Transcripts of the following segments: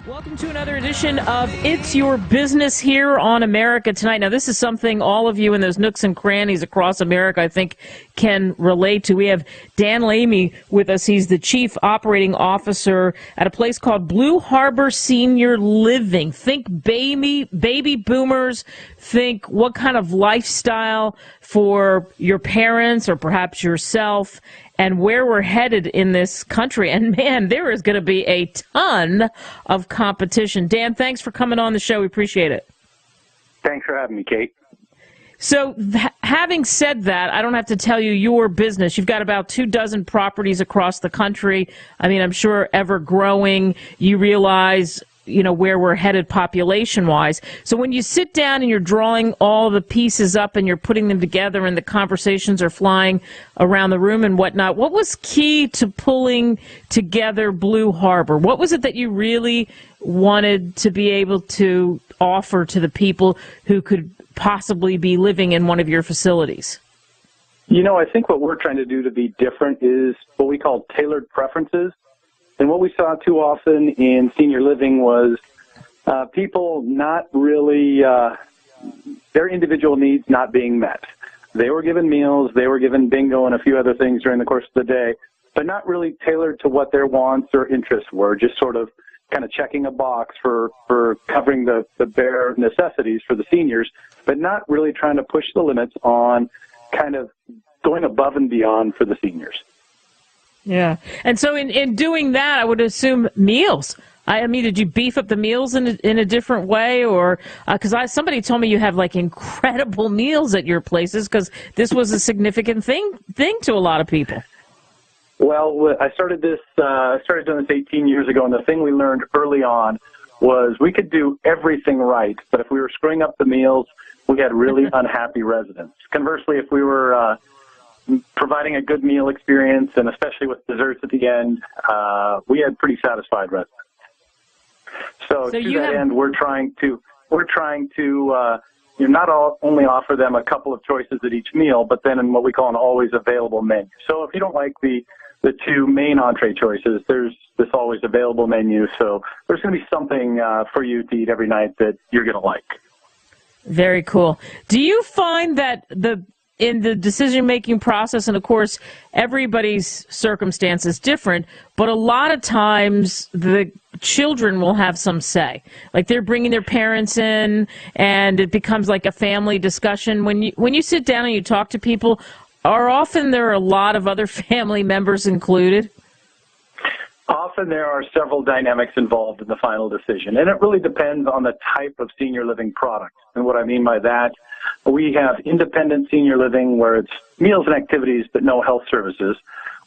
Welcome to another edition of It's Your Business here on America Tonight. Now, this is something all of you in those nooks and crannies across America, I think, can relate to. We have Dan Lamey with us. He's the Chief Operating Officer at a place called Blue Harbor Senior Living. Think baby boomers. Think what kind of lifestyle for your parents or perhaps yourself, and where we're headed in this country. And, man, there is going to be a ton of competition. Dan, thanks for coming on the show. We appreciate it. Thanks for having me, Kate. So having said that, I don't have to tell you your business. You've got about 24 properties across the country. I mean, I'm sure ever growing. You realize, you know, where we're headed population-wise. So when you sit down and you're drawing all the pieces up and you're putting them together and the conversations are flying around the room and whatnot, what was key to pulling together Blue Harbor? What was it that you really wanted to be able to offer to the people who could possibly be living in one of your facilities? You know, I think what we're trying to do to be different is what we call tailored preferences. And what we saw too often in senior living was people not really, their individual needs not being met. They were given meals, they were given bingo and a few other things during the course of the day, but not really tailored to what their wants or interests were, just sort of kind of checking a box for covering the bare necessities for the seniors, but not really trying to push the limits on kind of going above and beyond for the seniors. Yeah. And so in doing that, I would assume meals. I mean, did you beef up the meals in a different way? Or because somebody told me you have like incredible meals at your places, because this was a significant thing to a lot of people. Well, I started doing this 18 years ago, and the thing we learned early on was we could do everything right, but if we were screwing up the meals, we had really unhappy residents. Conversely, if we were providing a good meal experience, and especially with desserts at the end, we had pretty satisfied residents. So to that end, we're trying to not only offer them a couple of choices at each meal, but then in what we call an always available menu. So if you don't like the two main entree choices, there's this always available menu. So there's going to be something for you to eat every night that you're going to like. Very cool. Do you find that in the decision-making process, and of course, everybody's circumstance is different, but a lot of times the children will have some say. Like they're bringing their parents in, and it becomes like a family discussion. When you sit down and you talk to people, often there are a lot of other family members included? Often there are several dynamics involved in the final decision, and it really depends on the type of senior living product. And what I mean by that, we have independent senior living where it's meals and activities but no health services.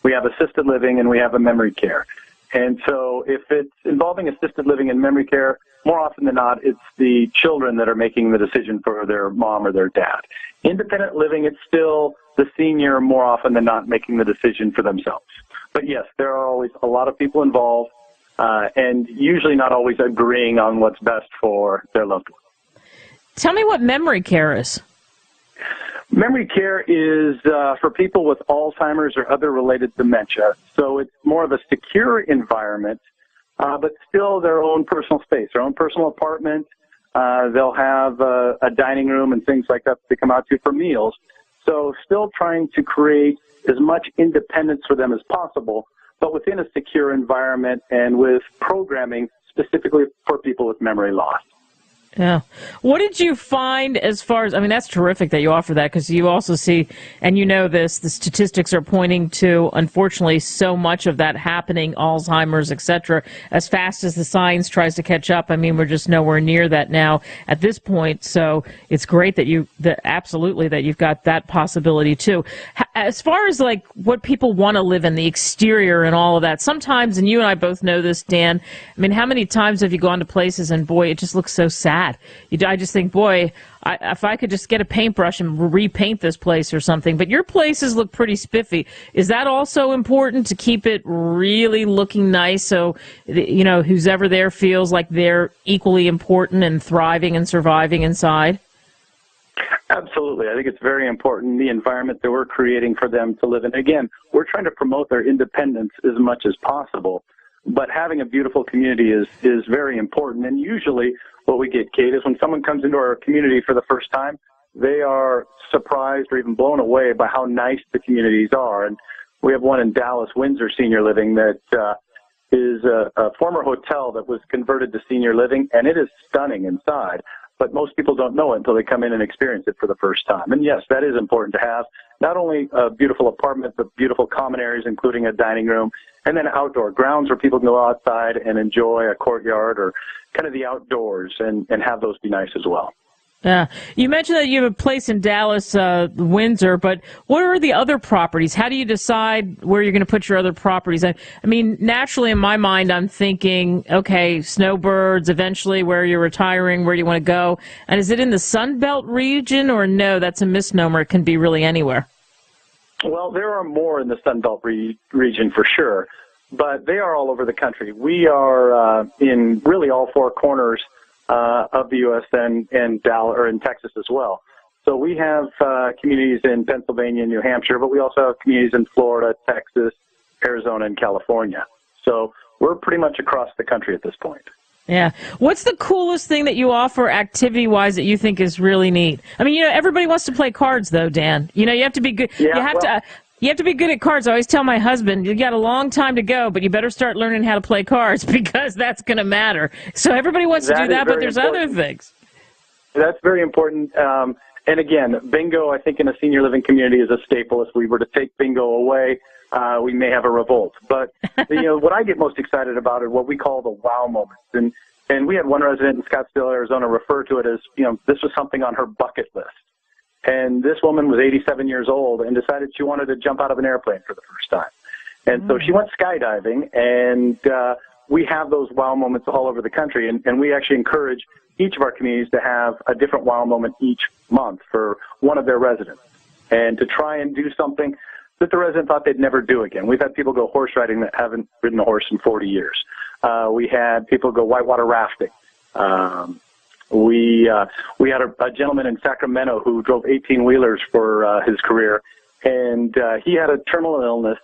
We have assisted living, and we have a memory care. And so if it's involving assisted living and memory care, more often than not, it's the children that are making the decision for their mom or their dad. Independent living, it's still the senior more often than not making the decision for themselves. But yes, there are always a lot of people involved, and usually not always agreeing on what's best for their loved one. Tell me what memory care is. Memory care is for people with Alzheimer's or other related dementia. So it's more of a secure environment, but still their own personal space, their own personal apartment. They'll have a dining room and things like that to come out to for meals. So still trying to create as much independence for them as possible, but within a secure environment and with programming specifically for people with memory loss. Yeah. What did you find as far as, I mean, that's terrific that you offer that, because you also see, and you know this, the statistics are pointing to, unfortunately, so much of that happening, Alzheimer's, et cetera, as fast as the science tries to catch up. I mean, we're just nowhere near that now at this point. So it's great that absolutely that you've got that possibility too. As far as like what people want to live in, the exterior and all of that, sometimes, and you and I both know this, Dan, I mean, how many times have you gone to places and boy, it just looks so sad. I just think, boy, if I could just get a paintbrush and repaint this place or something. But your places look pretty spiffy. Is that also important to keep it really looking nice so, you know, who's ever there feels like they're equally important and thriving and surviving inside? Absolutely. I think it's very important, the environment that we're creating for them to live in. Again, we're trying to promote their independence as much as possible. But having a beautiful community is very important. And usually what we get, Kate, is when someone comes into our community for the first time, they are surprised or even blown away by how nice the communities are. And we have one in Dallas, Windsor Senior Living, that is a former hotel that was converted to senior living, and it is stunning inside. But most people don't know it until they come in and experience it for the first time. And yes, that is important to have not only a beautiful apartment, but beautiful common areas, including a dining room, and then outdoor grounds where people can go outside and enjoy a courtyard or kind of the outdoors and have those be nice as well. Yeah. You mentioned that you have a place in Dallas, Windsor, but what are the other properties? How do you decide where you're going to put your other properties? I mean, naturally in my mind, I'm thinking, okay, snowbirds, eventually where you're retiring, where do you want to go? And is it in the Sun Belt region or no, that's a misnomer. It can be really anywhere. Well, there are more in the Sun Belt region for sure, but they are all over the country. We are in really all four corners of the U.S. and Dallas, or in Texas as well. So we have communities in Pennsylvania and New Hampshire, but we also have communities in Florida, Texas, Arizona, and California. So we're pretty much across the country at this point. Yeah. What's the coolest thing that you offer activity-wise that you think is really neat? I mean, everybody wants to play cards, though, Dan. You have to be good. Yeah, You have to be good at cards. I always tell my husband, you got a long time to go, but you better start learning how to play cards because that's going to matter. So everybody wants to do that, but there's other things. That's very important. And again, bingo, I think in a senior living community is a staple. If we were to take bingo away, we may have a revolt. But what I get most excited about are what we call the wow moments. And we had one resident in Scottsdale, Arizona, refer to it as, this was something on her bucket list. And this woman was 87 years old and decided she wanted to jump out of an airplane for the first time. And so she went skydiving, and we have those wow moments all over the country. And we actually encourage each of our communities to have a different wow moment each month for one of their residents and to try and do something that the resident thought they'd never do again. We've had people go horse riding that haven't ridden a horse in 40 years. We had people go whitewater rafting. We had a gentleman in Sacramento who drove 18-wheelers for his career, and he had a terminal illness,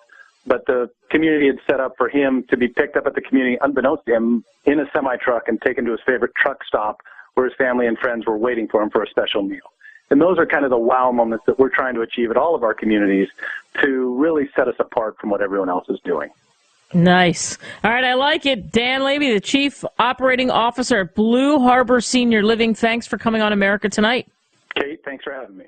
but the community had set up for him to be picked up at the community, unbeknownst to him, in a semi-truck and taken to his favorite truck stop where his family and friends were waiting for him for a special meal. And those are kind of the wow moments that we're trying to achieve at all of our communities to really set us apart from what everyone else is doing. Nice. All right, I like it. Dan Lamey, the Chief Operating Officer at Blue Harbor Senior Living. Thanks for coming on America Tonight. Kate, thanks for having me.